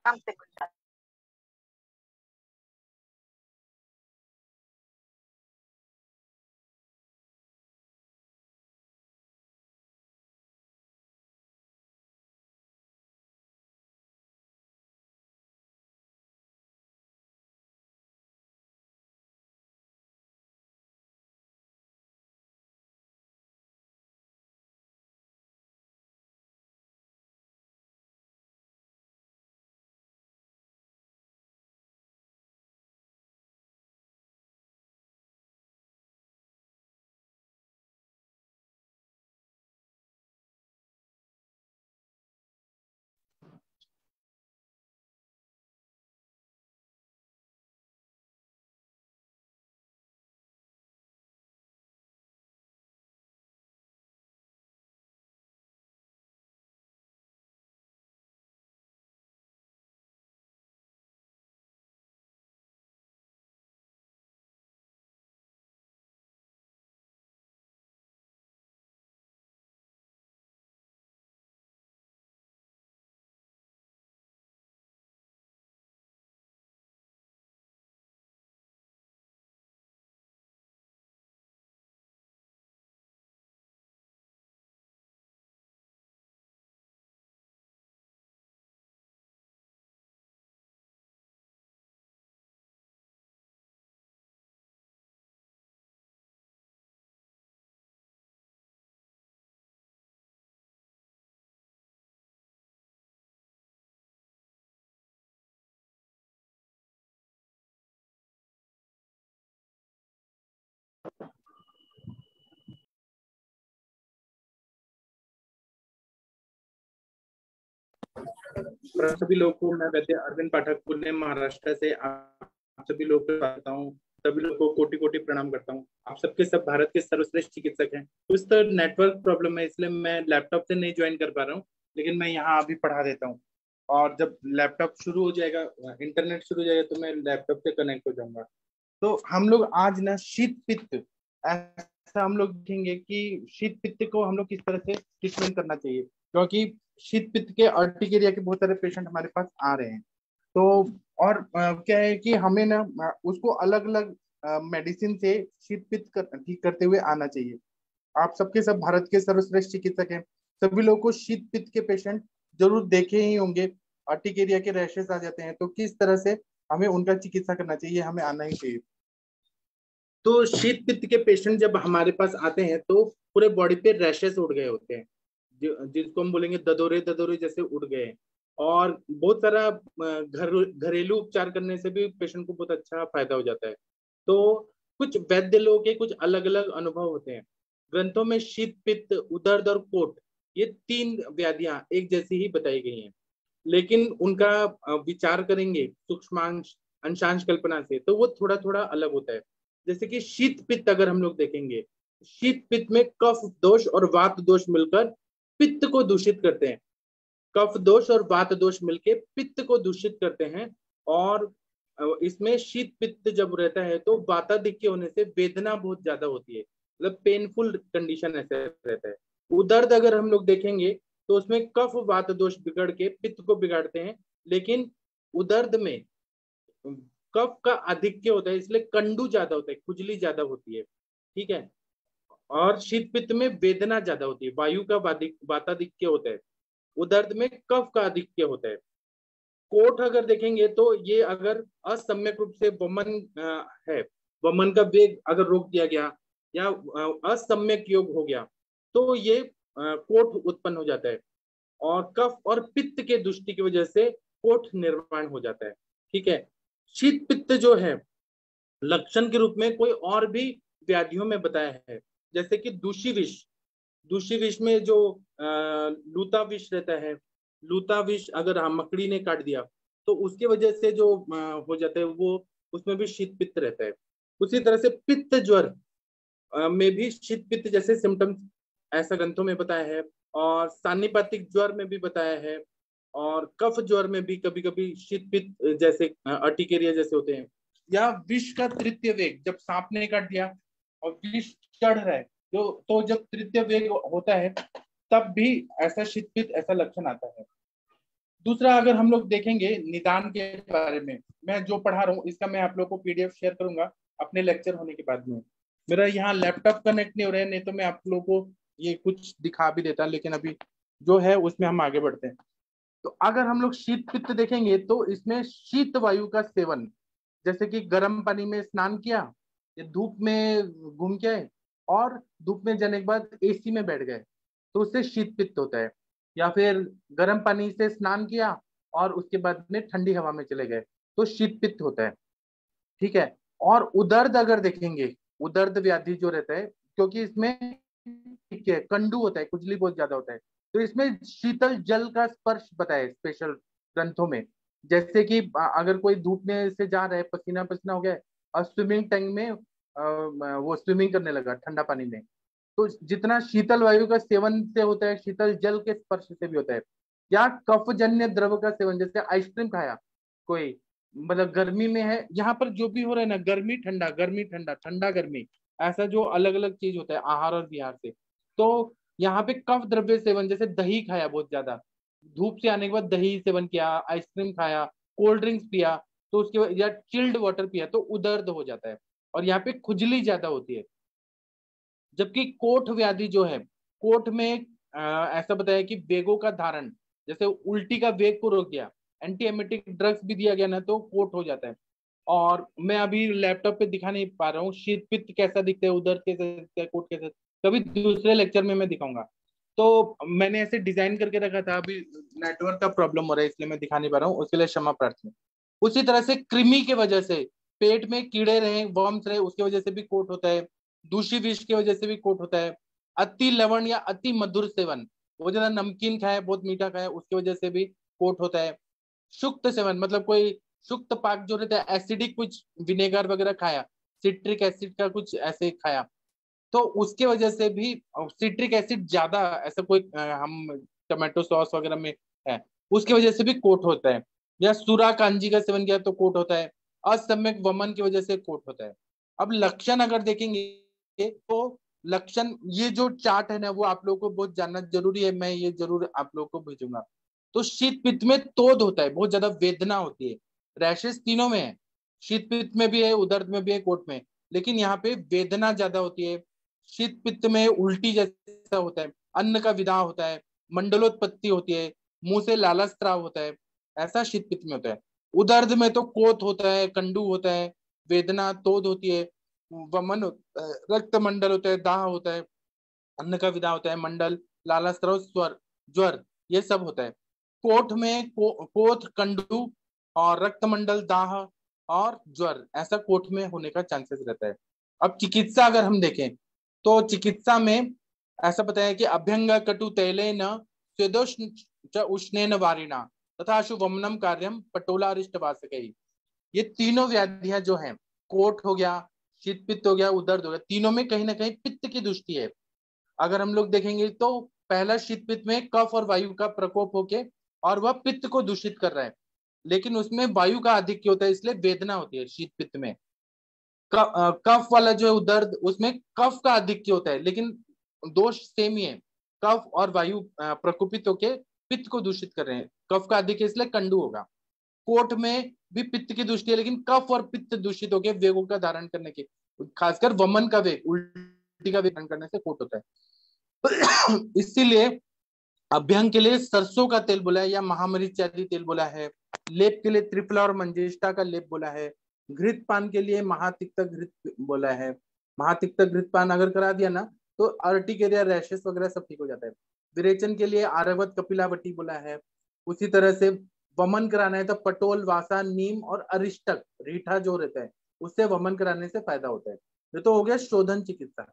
आराम से खुल जाता है। सभी लोगों को मैं वैसे अरविंद पाठक पुणे महाराष्ट्र से आप सभी लोग को बताता हूँ। सभी लोगों को कोटि कोटि प्रणाम करता हूँ। आप सबके सब भारत के सर्वश्रेष्ठ चिकित्सक हैं। कुछ तो नेटवर्क प्रॉब्लम है, इसलिए मैं लैपटॉप से नहीं ज्वाइन कर पा रहा हूँ, लेकिन मैं यहाँ अभी पढ़ा देता हूँ। और जब लैपटॉप शुरू हो जाएगा, इंटरनेट शुरू हो जाएगा, तो मैं लैपटॉप से कनेक्ट हो जाऊंगा। तो हम लोग आज ना शीत पित्त, ऐसा हम लोग देखेंगे कि शीत पित्त को हम लोग किस तरह से ट्रीटमेंट करना चाहिए, क्योंकि शीत पित्त के अर्टिकेरिया के बहुत सारे पेशेंट हमारे पास आ रहे हैं। तो और क्या है कि हमें ना उसको अलग अलग मेडिसिन से शीत पित्त ठीक करते हुए आना चाहिए। आप सबके सब भारत के सर्वश्रेष्ठ चिकित्सक हैं। सभी लोगों को शीत पित्त के पेशेंट जरूर देखे ही होंगे। अर्टिकेरिया के रैशेस आ जाते हैं, तो किस तरह से हमें उनका चिकित्सा करना चाहिए, हमें आना ही चाहिए। तो शीत पित्त के पेशेंट जब हमारे पास आते हैं तो पूरे बॉडी पे रैशेस उड़ गए होते हैं, जिसको हम बोलेंगे ददोरे ददोरे जैसे उड़ गए। और बहुत सारा घरेलू उपचार करने से भी पेशेंट को बहुत अच्छा फायदा हो जाता है। तो कुछ वैद्य लोगों के कुछ अलग अलग अनुभव होते हैं। ग्रंथों में शीत पित्त, उदर्द और कोट, ये तीन व्याधियां एक जैसी ही बताई गई हैं, लेकिन उनका विचार करेंगे सूक्ष्मांश अंशांश कल्पना से तो वो थोड़ा थोड़ा अलग होता है। जैसे कि शीत पित्त अगर हम लोग देखेंगे, शीत पित्त में कफ दोष और वात दोष मिलकर पित्त को दूषित करते हैं। कफ दोष और वात दोष मिलके पित्त को दूषित करते हैं। और इसमें शीत पित्त जब रहता है तो वाताधिक्य होने से वेदना बहुत ज्यादा होती है, मतलब पेनफुल कंडीशन ऐसे रहता है। उदर्द अगर हम लोग देखेंगे तो उसमें कफ वात दोष बिगड़ के पित्त को बिगाड़ते हैं, लेकिन उदर्द में कफ का आधिक्य होता है, इसलिए कंडू ज्यादा होता है, खुजली ज्यादा होती है। ठीक है। और शीत पित्त में वेदना ज्यादा होती है, वायु का वाताधिक्य होता है। उदर्द में कफ का आधिक्य होता है। कोट अगर देखेंगे तो ये अगर असम्यक रूप से वमन है, वमन का वेग अगर रोक दिया गया या असम्यक योग हो गया, तो ये कोट उत्पन्न हो जाता है। और कफ और पित्त के दुष्टि की वजह से कोट निर्माण हो जाता है। ठीक है। शीत पित्त जो है लक्षण के रूप में कोई और भी व्याधियों में बताया है, जैसे कि दूषी विष। दूषी विष में जो लूता विष रहता है, लूता विष अगर हम मकड़ी ने काट दिया तो उसके वजह से जो हो जाता है वो, उसमें भी शीत पित्त रहता है। उसी तरह से पित्त ज्वर में भी शीत पित्त जैसे सिम्टम्स ऐसा ग्रंथों में बताया है। और सान्निपातिक ज्वर में भी बताया है। और कफ ज्वर में भी कभी कभी शीत पित्त जैसे अर्टिकेरिया जैसे होते हैं। या विष का तृतीय वेग, जब सांप ने काट दिया और विष चढ़ रहा है, जो तो जब तृतीय वेग होता है तब भी ऐसा शीत पित्त ऐसा लक्षण आता है। दूसरा अगर हम लोग देखेंगे निदान के बारे में, मैं जो पढ़ा रहा हूँ इसका मैं आप लोग को पीडीएफ शेयर करूंगा अपने लेक्चर होने के बाद में। मेरा यहाँ लैपटॉप कनेक्ट नहीं हो रहा है, नहीं तो मैं आप लोग को ये कुछ दिखा भी देता, लेकिन अभी जो है उसमें हम आगे बढ़ते हैं। तो अगर हम लोग शीत पित्त देखेंगे तो इसमें शीत वायु का सेवन, जैसे कि गर्म पानी में स्नान किया, या धूप में घूम के आए, और धूप में जाने के बाद एसी में बैठ गए, तो उससे शीत पित्त होता है। या फिर गर्म पानी से स्नान किया और उसके बाद में ठंडी हवा में चले गए, तो शीत पित्त होता है। ठीक है। और उदर्द अगर देखेंगे, उदर्द व्याधि जो रहता है, क्योंकि इसमें ठीक है कंडू होता है, खुजली बहुत ज्यादा होता है, तो इसमें शीतल जल का स्पर्श बताया स्पेशल ग्रंथों में। जैसे कि अगर कोई धूप में से जा रहा है, पसीना पसीना हो गया है, और स्विमिंग टैंक में वो स्विमिंग करने लगा ठंडा पानी में, तो जितना शीतल वायु का सेवन से होता है, शीतल जल के स्पर्श से भी होता है। या कफजन्य द्रव का सेवन, जैसे आइसक्रीम खाया कोई, मतलब गर्मी में है, यहाँ पर जो भी हो रहा है ना, गर्मी ठंडा ठंडा गर्मी, ऐसा जो अलग अलग चीज होता है आहार और विहार से। तो यहाँ पे कफ द्रव्य सेवन, जैसे दही खाया बहुत ज्यादा, धूप से आने के बाद दही सेवन किया, आइसक्रीम खाया, कोल्ड ड्रिंक्स पिया, तो उसके बाद या चिल्ड वाटर पिया, तो उदर्द हो जाता है और यहाँ पे खुजली ज्यादा होती है। जबकि कोठ व्याधि जो है, कोठ में ऐसा बताया कि वेगों का धारण, जैसे उल्टी का वेग को रोक दिया, एंटी एमेटिक ड्रग्स भी दिया गया ना, तो कोठ हो जाता है। और मैं अभी लैपटॉप पे दिखा नहीं पा रहा हूँ शीत पित्त कैसा दिखता है, उदर कैसा दिखता है, कोठ कैसा, कभी दूसरे लेक्चर में मैं दिखाऊंगा। तो मैंने ऐसे डिजाइन करके रखा था, अभी नेटवर्क का प्रॉब्लम हो रहा है इसलिए मैं दिखा नहीं पा रहा हूँ, उसके लिए क्षमा प्रार्थना। उसी तरह से कृमि के वजह से, पेट में कीड़े रहे, वर्म्स रहे, उसकी वजह से भी कोट होता है। दूषित विष की वजह से भी कोट होता है। अति लवण या अति मधुर सेवन, वो ज्यादा नमकीन खाए, बहुत मीठा खाए, उसकी वजह से भी कोट होता है। शुक्त सेवन, मतलब कोई शुक्त पाक जो रहता है, एसिडिक कुछ विनेगर वगैरह खाया, सिट्रिक एसिड का कुछ ऐसे खाया, तो उसके वजह से भी, सिट्रिक एसिड ज्यादा ऐसा कोई हम टमाटो सॉस वगैरह में है, उसकी वजह से भी कोट होता है। या सूरा कांजी का सेवन किया तो कोट होता है। असम्यक वमन की वजह से कोट होता है। अब लक्षण अगर देखेंगे तो लक्षण, ये जो चार्ट है ना, वो आप लोगों को बहुत जानना जरूरी है, मैं ये जरूर आप लोगों को भेजूंगा। तो शीत पित्त में तोद होता है, बहुत ज्यादा वेदना होती है, रैशेस तीनों में है, शीत पित्त में भी है, उदर्द में भी है, कोट में, लेकिन यहाँ पे वेदना ज्यादा होती है। शीत पित्त में उल्टी जैसा होता है, अन्न का विदाह होता है, मंडलोत्पत्ति होती है, मुंह से लाला स्त्राव होता है, ऐसा शीत पित्त में होता है। उदर्द में तो कोत होता है, कंडू होता है, वेदना तोद होती है, वमन होता है, रक्त मंडल होता है, दाह होता है, अन्न का विदा होता है, मंडल, लाला स्त्राव, स्वर, ज्वर, ये सब होता है। कोठ में कोथ, कंडू और रक्त मंडल, दाह और ज्वर, ऐसा कोठ में होने का चांसेस रहता है। अब चिकित्सा अगर हम देखें तो चिकित्सा में ऐसा बताया कि अभ्यंग कटु तैलेन स्वेदोष्ण उष्णेन वारिणा तथा अशुभमनम कार्यम पटोला अरिष्ट वासक। ये तीनों व्याधियां जो हैं, कोट हो गया, शीत पित्त हो गया, उदर्द हो गया, तीनों में कहीं ना कहीं पित्त की दृष्टि है। अगर हम लोग देखेंगे तो पहला शीत पित्त में कफ और वायु का प्रकोप होके, और वह पित्त को दूषित कर रहा है, लेकिन उसमें वायु का आधिक्य होता है, इसलिए वेदना होती है शीत पित्त में। कफ वाला जो है दर्द, उसमें कफ का आधिक्य होता है, लेकिन दोष सेम ही है, कफ और वायु प्रकोपित होके पित्त को दूषित कर रहे हैं, कफ का आधिक्य इसलिए कंडू होगा। कोट में भी पित्त की दृष्टि है, लेकिन कफ और पित्त दूषित होकर वेगों का धारण करने के, खासकर वमन का वेग, उल्टी का वेग धारण करने से कोट होता है। इसीलिए अभ्यंग के लिए सरसों का तेल बोला है, या महामरीच आदि तेल बोला है। लेप के लिए त्रिफला और मंजिष्ठा का लेप बोला है। घृत पान के लिए महातिक्त घृत बोला है। महातिक्त घृत पान अगर करा दिया ना, तो अर्टिकेरिया, रैशेस वगैरह सब ठीक हो जाता है। विरेचन के लिए आर्यवत कपिलावटी बोला है। उसी तरह से वमन कराना है तो पटोल, वासा, नीम और अरिष्टक, रीठा जो रहता है, उससे वमन कराने से फायदा होता है। ये तो हो गया शोधन चिकित्सा।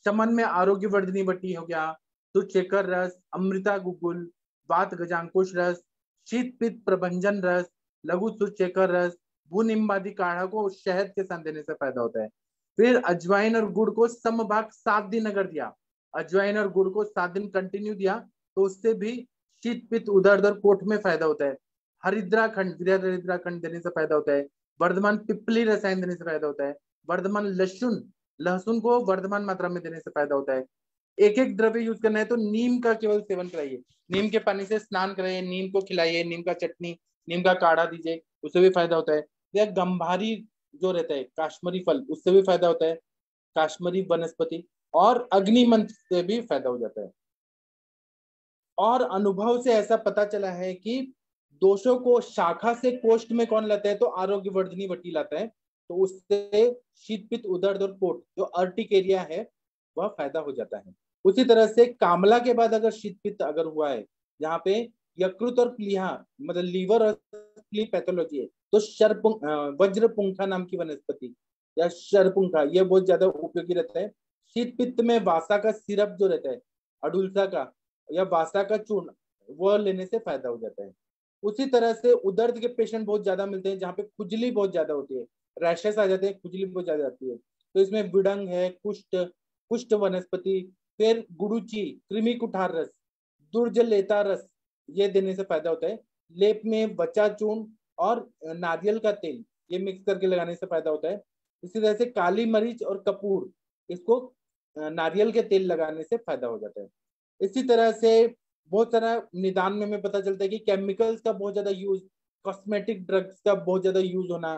शमन में आरोग्य वर्धनी बटी हो गया, सुचेकर रस, अमृता गुगुल, वात गजांकुश रस, शीत पित्त प्रभंजन रस, लघु सुचेकर रस, भूनिम्ब आदि काढ़ा को शहद के साथ देने से फायदा होता है। फिर अजवाइन और गुड़ को समभाग 7 दिन अगर दिया, अजवाइन और गुड़ को 7 दिन कंटिन्यू दिया, तो उससे भी शीत पित्त, उदर्द और कोठ में फायदा होता है। हरिद्राखंड, हरिद्राखंड देने से फायदा होता है। वर्धमान पिपली रसायन देने से फायदा होता है। वर्धमान लहसुन, लहसुन को वर्धमान मात्रा में देने से फायदा होता है। एक एक द्रव्य यूज करना है तो नीम का केवल सेवन कराइए, नीम के पानी से स्नान कराइए, नीम को खिलाइए, नीम का चटनी, नीम का काढ़ा दीजिए, उससे भी फायदा होता है। या गंभारी जो रहता है, काश्मीरी फल, उससे भी फायदा होता है, काश्मीरी वनस्पति, और अग्निमंत्र से भी फायदा हो जाता है। और अनुभव से ऐसा पता चला है कि दोषों को शाखा से कोष्ठ में कौन लाता है, तो आरोग्य वर्धनी वटी लाता है, तो उससे शीत पित्त उदर और कोट जो अर्टिकेरिया है वह फायदा हो जाता है। उसी तरह से कामला के बाद अगर शीत पित्त अगर हुआ है, यहाँ पे यकृत और प्लीहा मतलब लीवर और स्प्ली पैथोलॉजी है, तो वज्र पुंखा नाम की वनस्पति या शरपुंखा ये बहुत ज्यादा उपयोगी रहता है। शीत पित्त में वासा का सिरप जो रहता है, अडुल्सा का या वासा का चूर्ण, वह लेने से फायदा हो जाता है। उसी तरह से उदर्द के पेशेंट बहुत ज्यादा मिलते हैं, जहाँ पे खुजली बहुत ज्यादा होती है, रैशेस आ जाते हैं, खुजली बहुत ज्यादा आती है, तो इसमें विडंग है, कुष्ठ, कुष्ठ वनस्पति, फिर गुड़ुची, कृमि कुठार रस, दुर्जलेता रस, ये देने से फायदा होता है। लेप में बचा चूर्ण और नारियल का तेल ये मिक्स करके लगाने से फायदा होता है। इसी तरह से काली मरीच और कपूर, इसको नारियल के तेल लगाने से फायदा हो जाता है। इसी तरह से बहुत सारा निदान में हमें पता चलता है कि केमिकल्स का बहुत ज्यादा यूज, कॉस्मेटिक ड्रग्स का बहुत ज्यादा यूज होना,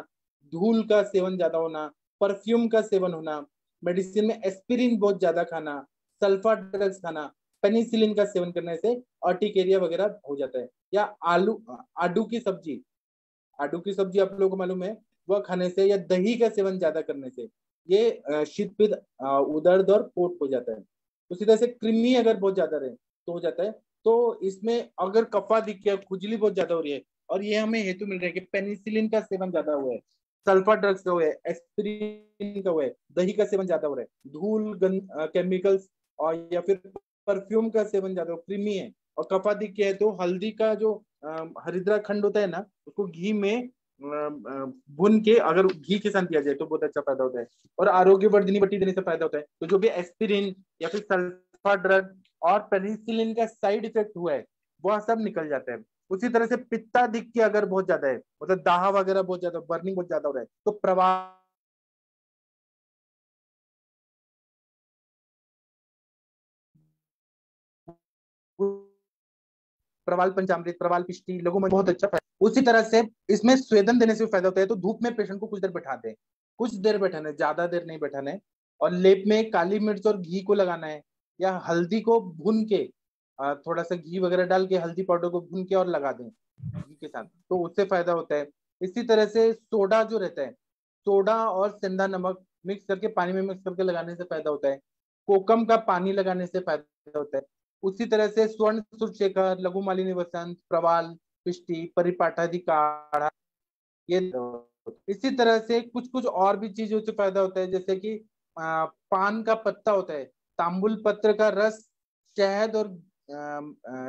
धूल का सेवन ज्यादा होना, परफ्यूम का सेवन होना, मेडिसिन में एस्पिरिन बहुत ज्यादा खाना, सल्फा ड्रग्स खाना, पेनिसिलिन का सेवन करने से अर्टिकेरिया वगैरह हो जाता है। या आलू आडू की सब्जी, आडू की सब्जी आप लोगों को मालूम है, वह खाने से या दही का सेवन ज्यादा करने से ये शीत पित्त, उदर दर्द पोट हो जाता है। उसी तरह से कृमि अगर बहुत ज्यादा रहे तो हो जाता है। तो इसमें अगर कफा दिख गया, खुजली बहुत ज्यादा हो रही है, और ये हमें हेतु मिल रहा है कि पेनिसिलिन का सेवन ज्यादा हुआ है, सल्फा ड्रग्स का हुआ है, एस्पिरिन का हुआ है, दही का सेवन ज्यादा हो रहा है, धूल केमिकल्स और या फिर परफ्यूम का सेवन ज्यादा हो, कृमि है और कफा दिख गया है, तो हल्दी का जो हरिद्रा खंड होता है ना, उसको घी में भुन के अगर घी के साथ दिया जाए तो बहुत अच्छा फायदा होता है। और आरोग्य वर्धनी बट्टी देने से फायदा होता है। तो जो भी एस्पिरिन या फिर सल्फा ड्रग और पेनिसिलिन का साइड इफेक्ट हुआ है वह सब निकल जाता है। उसी तरह से पित्ताधिक्य के अगर बहुत ज्यादा है, मतलब दाह वगैरह बहुत ज्यादा, बर्निंग बहुत ज्यादा हो रहा है, तो प्रवाह प्रवाल पंचामृत, प्रवाल पिष्टी, लघु बहुत अच्छा फायदा। उसी तरह से इसमें स्वेदन देने से फायदा होता है। तो धूप में पेशेंट को कुछ देर बैठा दें, कुछ देर बैठाना है, ज्यादा देर नहीं बैठाना है। और लेप में काली मिर्च और घी को लगाना है, या हल्दी को भून के थोड़ा सा घी वगैरह डाल के हल्दी पाउडर को भून के और लगा दें घी के साथ, तो उससे फायदा होता है। इसी तरह से सोडा जो रहता है, सोडा और सेंधा नमक मिक्स करके पानी में मिक्स करके लगाने से फायदा होता है। कोकम का पानी लगाने से फायदा होता है। उसी तरह से स्वर्ण सुरशेखर, लघु मालिनी वसंत, प्रवाल पिष्टी, परिपाठादि काढ़ा, ये। इसी तरह से कुछ कुछ और भी चीजों से फायदा होता है, जैसे कि पान का पत्ता होता है, तांबुल पत्र का रस, शहद और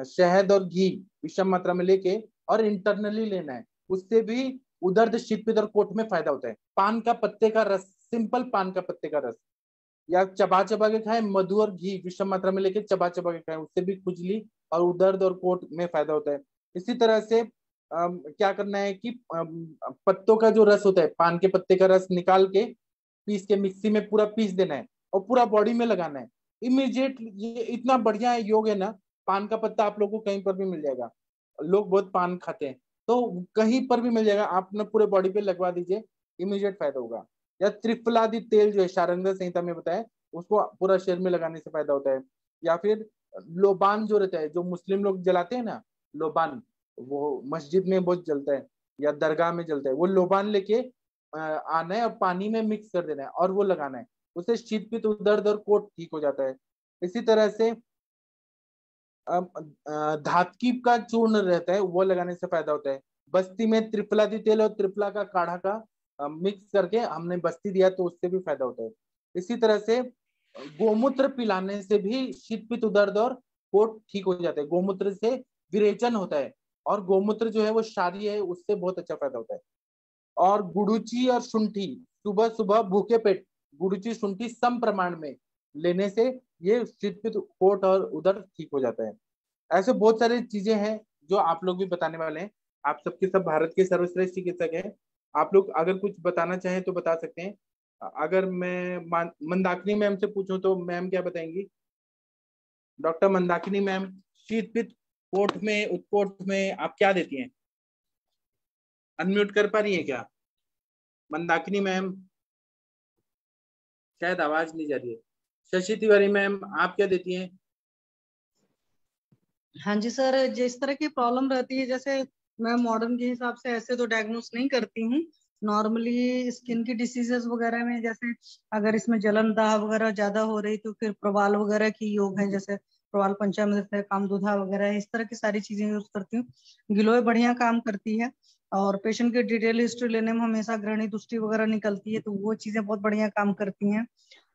शहद और घी विषम मात्रा में लेके और इंटरनली लेना है, उससे भी उदर्द, शीत पित्त और कोट में फायदा होता है। पान का पत्ते का रस, सिंपल पान का पत्ते का रस, या चबा चबा के खाएं, मधु और घी विषम मात्रा में लेके चबा चबा के खाएं, उससे भी खुजली और दर्द और कोट में फायदा होता है। इसी तरह से क्या करना है कि पत्तों का जो रस होता है, पान के पत्ते का रस निकाल के पीस के मिक्सी में पूरा पीस देना है और पूरा बॉडी में लगाना है इमीडिएट। ये इतना बढ़िया है योग है ना। पान का पत्ता आप लोगों को कहीं पर भी मिल जाएगा, लोग बहुत पान खाते हैं, तो कहीं पर भी मिल जाएगा, आप अपने पूरे बॉडी पे लगवा दीजिए, इमीडिएट फायदा होगा। या त्रिफलादि तेल जो है शारंगा संहिता में बताया, उसको पूरा शरीर में लगाने से फायदा होता है। या फिर लोबान जो रहता है, जो मुस्लिम लोग जलाते हैं ना, लोबान, वो मस्जिद में बहुत जलता है या दरगाह में जलता है, वो लोबान लेके आना है और पानी में मिक्स कर देना है और वो लगाना है, उससे शीत पित्त, दर्द और कोट ठीक हो जाता है। इसी तरह से धातकीप का चूर्ण रहता है, वो लगाने से फायदा होता है। बस्ती में त्रिफलादि तेल और त्रिफला का काढ़ा का मिक्स करके हमने बस्ती दिया तो उससे भी फायदा होता है। इसी तरह से गोमूत्र पिलाने से भी शीत पित्त, दर्द और कोट ठीक हो जाता है। गोमूत्र से विरेचन होता है और गोमूत्र जो है वो क्षारीय है, उससे बहुत अच्छा फायदा होता है। और गुड़ुची और शुंठी, सुबह सुबह भूखे पेट गुड़ुची शुंठी सम प्रमाण में लेने से ये शीत पित्त, कोट और उदर ठीक हो जाता है। ऐसे बहुत सारी चीजें हैं जो आप लोग भी बताने वाले हैं। आप सबके सब भारत के सर्वश्रेष्ठ चिकित्सक हैं। आप लोग अगर कुछ बताना चाहें तो बता सकते हैं। अगर मैं मंदाकिनी मैम से पूछूं तो मैम क्या बताएंगी? डॉक्टर मंदाकिनी मैम, शीत पित्त कोट में, उत्कोट में आप क्या देती हैं? अनम्यूट कर पा रही हैं क्या मंदाकिनी मैम? शायद आवाज नहीं जा रही है। शशि तिवारी मैम, आप क्या देती हैं? हाँ जी सर, जिस तरह की प्रॉब्लम रहती है, जैसे मैं मॉडर्न के हिसाब से ऐसे तो डायग्नोस नहीं करती हूँ। नॉर्मली स्किन की डिसीजेस वगैरह में, जैसे अगर इसमें जलन दाह वगैरह ज्यादा हो रही तो फिर प्रवाल वगैरह की योग है, जैसे प्रवाल पंचामृत है, कामदुधा वगैरह है, इस तरह की सारी चीजें यूज करती हूँ। गिलोय बढ़िया काम करती है। और पेशेंट की डिटेल हिस्ट्री लेने में हमेशा ग्रहणी दृष्टि वगैरह निकलती है, तो वो चीजें बहुत बढ़िया काम करती हैं।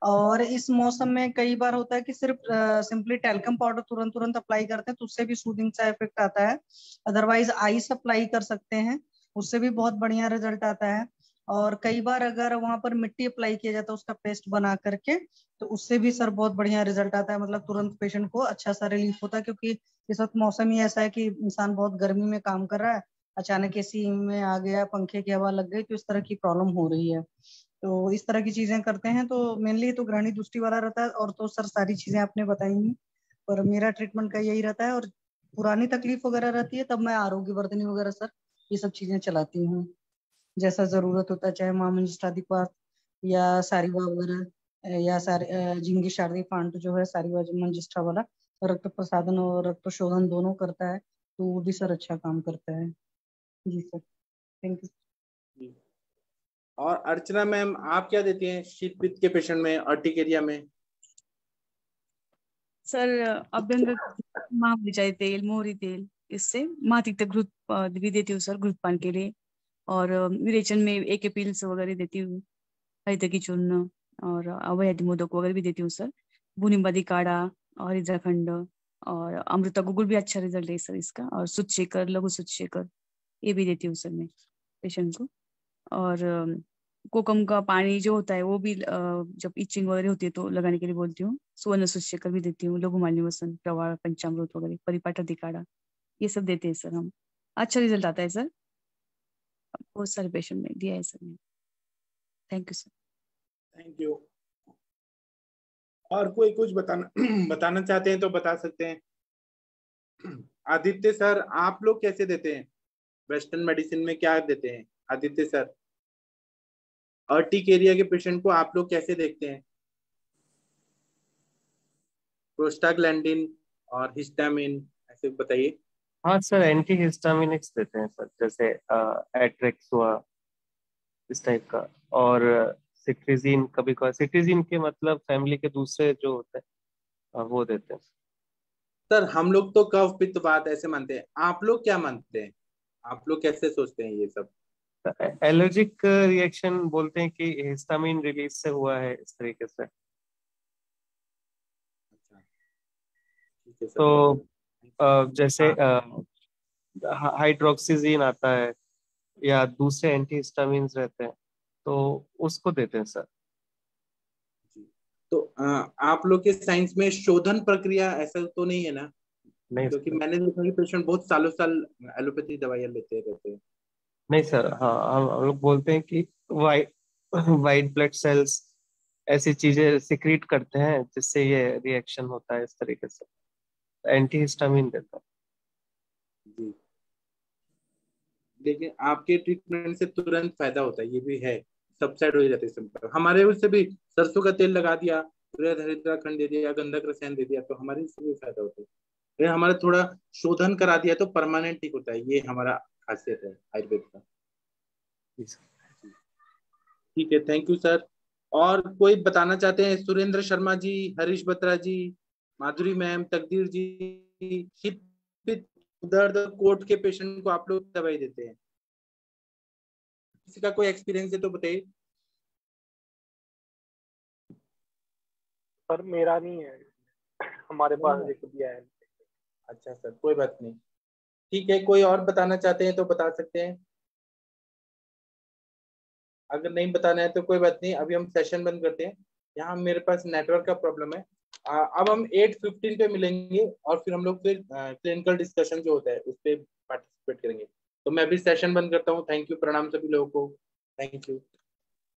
और इस मौसम में कई बार होता है कि सिर्फ सिंपली टैल्कम पाउडर तुरंत तुरंत अप्लाई करते हैं तो उससे भी सूदिंग सा इफेक्ट आता है। अदरवाइज आइस अप्लाई कर सकते हैं, उससे भी बहुत बढ़िया रिजल्ट आता है। और कई बार अगर वहां पर मिट्टी अप्लाई किया जाता है उसका पेस्ट बना करके, तो उससे भी सर बहुत बढ़िया रिजल्ट आता है। मतलब तुरंत पेशेंट को अच्छा सा रिलीफ होता है, क्योंकि इस वक्त मौसम ही ऐसा है कि इंसान बहुत गर्मी में काम कर रहा है, अचानक एसी में आ गया, पंखे की हवा लग गई, तो इस तरह की प्रॉब्लम हो रही है। तो इस तरह की चीजें करते हैं। तो मेनली तो ग्रहणी दृष्टि वाला रहता है, और तो सर सारी चीजें आपने बताई हैं, पर मेरा ट्रीटमेंट का यही रहता है। और पुरानी तकलीफ वगैरह रहती है तब मैं आरोग्य वर्धिनी वगैरह सर ये सब चीजें चलाती हूँ, जैसा जरूरत होता है, चाहे महामंजिष्ठाधिपात या सारीवा वगैरह, या झिंगी शारदी फांट जो है सारीवा मंजिष्ठा वाला, रक्त प्रसादन और रक्त शोधन दोनों करता है, तो वो भी सर अच्छा काम करता है। जी सर, थैंक यू। और अर्चना मैम, आप क्या देती हैं शीत पित्त के पेशेंट में, अर्टिकेरिया में? सर अभ्यंग महामृचाई तेल, मोहरी तेल, इससे मासिक तक घृत भी देती हूँ सर, घृतपान के लिए। और विरेचन में एक पिल्स वगैरह देती हूँ, हरित की चूर्ण और अवैध मोदक वगैरह भी देती हूँ सर। बुनिम्बादी काढ़ा और हिजराखंड और अमृता गुगुल भी अच्छा रिजल्ट है सर इसका। और सुत शेकर, लघु सुत शेकर, ये भी देती हूँ सर मैं पेशेंट को। और कोकम का पानी जो होता है वो भी जब इचिंग वगैरह होती है तो लगाने के लिए बोलती हूँ। सुवर्ण सुशेखर भी देती हूँ, लघु मालिनी वसन, प्रवाह, पंचामृत वगैरह, परिपाटा दिकाड़ा, ये सब देते हैं सर हम। अच्छा रिजल्ट आता है सर, बहुत सारे पेशेंट में दिया है सर ने। Thank you sir. Thank you. और कोई कुछ बताना बताना चाहते हैं तो बता सकते हैं। आदित्य सर, आप लोग कैसे देते हैं? वेस्टर्न मेडिसिन में क्या देते हैं आदित्य सर? अर्टिकेरिया के पेशेंट को आप लोग कैसे देखते हैं? प्रोस्टाग्लैंडिन और हिस्टामिन, ऐसे बताइए। हाँ सर, एंटी हिस्टामिनिक्स देते हैं सर, जैसे एट्रिक्स हुआ, इस टाइप का। और सिट्रिजिन, कभी कभार सिट्रिजिन के मतलब फैमिली के दूसरे जो होते हैं वो देते हैं। सर हम लोग तो कफ पित्त बात ऐसे मानते हैं, आप लोग क्या मानते हैं? आप लोग कैसे सोचते हैं ये सब? एलर्जिक रिएक्शन बोलते हैं कि हिस्टामिन रिलीज से हुआ है, इस तरीके से। अच्छा, ठीक है सर। तो जैसे हाँ। हाइड्रोक्सीजीन आता है या दूसरे एंटी हिस्टामिन्स रहते हैं, तो उसको देते हैं सर। जी। तो आप लोग के साइंस में शोधन प्रक्रिया ऐसा तो नहीं है ना? नहीं क्योंकि सर, मैंने देखा कि पेशेंट बहुत सालों साल एलोपैथी दवाइयाँ लेते रहते हैं। नहीं सर। हाँ, हम लोग बोलते हैं कि वाइट वाइट ब्लड सेल्स ऐसी चीजें सिक्रीट करते हैं जिससे ये रिएक्शन होता है, इस तरीके से एंटी हिस्टामिन देता है। जी। लेकिन आपके ट्रीटमेंट से तुरंत फायदा होता है, ये भी है। सबसाइड हो जाते हैं सिम्टम। हमारे उससे भी सरसों का तेल लगा दिया, हरिद्राखंड दे दिया, गंधक रसायन दे दिया, तो हमारे इससे भी फायदा होता है। फिर हमारा थोड़ा शोधन करा दिया तो परमानेंट ठीक होता है, ये हमारा खासियत है आयुर्वेद का। जी सर। ठीक है, थैंक यू सर। और कोई बताना चाहते हैं? सुरेंद्र शर्मा जी, हरीश बत्रा जी, माधुरी मैम, तकदीर जी, शीत पित्त दर्द कोट के पेशेंट को आप लोग दवाई देते हैं? किसी का कोई एक्सपीरियंस है तो बताइए। सर मेरा नहीं है, हमारे पास एक दिया है। अच्छा सर, कोई बात नहीं। ठीक है, कोई और बताना चाहते हैं तो बता सकते हैं, अगर नहीं बताना है तो कोई बात नहीं। अभी हम सेशन बंद करते हैं, यहाँ मेरे पास नेटवर्क का प्रॉब्लम है। अब हम 8:15 पे मिलेंगे और फिर हम लोग फिर क्लिनिकल डिस्कशन जो होता है उस पर पार्टिसिपेट करेंगे। तो मैं अभी सेशन बंद करता हूँ। थैंक यू, प्रणाम सभी लोगों को। Thank you.